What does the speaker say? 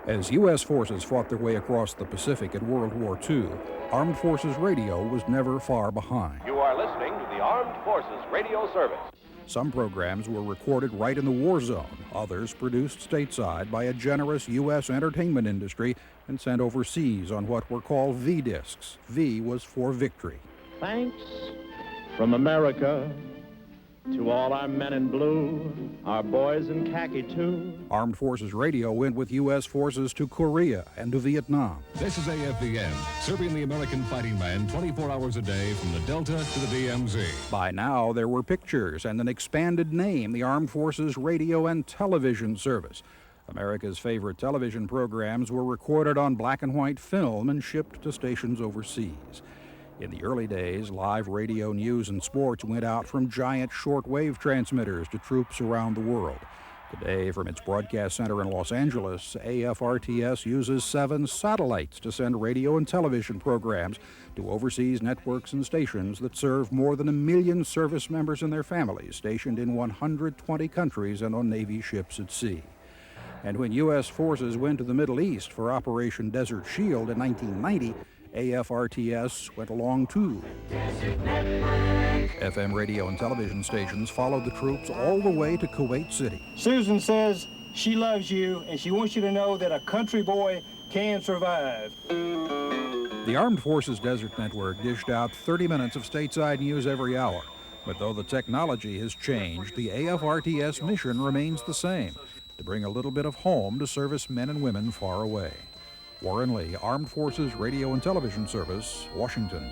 As U.S. forces fought their way across the Pacific in World War II, Armed Forces Radio was never far behind. You are listening to the Armed Forces Radio Service. Some programs were recorded right in the war zone. Others produced stateside by a generous U.S. entertainment industry and sent overseas on what were called V-discs. V was for victory. Thanks from America to all our men in blue, our boys in khaki too. Armed Forces Radio went with U.S. forces to Korea and to Vietnam. This is AFRTS, serving the American fighting man 24 hours a day from the Delta to the DMZ. By now, there were pictures and an expanded name, the Armed Forces Radio and Television Service. America's favorite television programs were recorded on black and white film and shipped to stations overseas. In the early days, live radio news and sports went out from giant shortwave transmitters to troops around the world. Today, from its broadcast center in Los Angeles, AFRTS uses 7 satellites to send radio and television programs to overseas networks and stations that serve more than 1 million service members and their families stationed in 120 countries and on Navy ships at sea. And when U.S. forces went to the Middle East for Operation Desert Shield in 1990, AFRTS went along too. FM radio and television stations followed the troops all the way to Kuwait City. Susan says she loves you and she wants you to know that a country boy can survive. The Armed Forces Desert Network dished out 30 minutes of stateside news every hour. But though the technology has changed, the AFRTS mission remains the same, to bring a little bit of home to service men and women far away. Warren Lee, Armed Forces Radio and Television Service, Washington.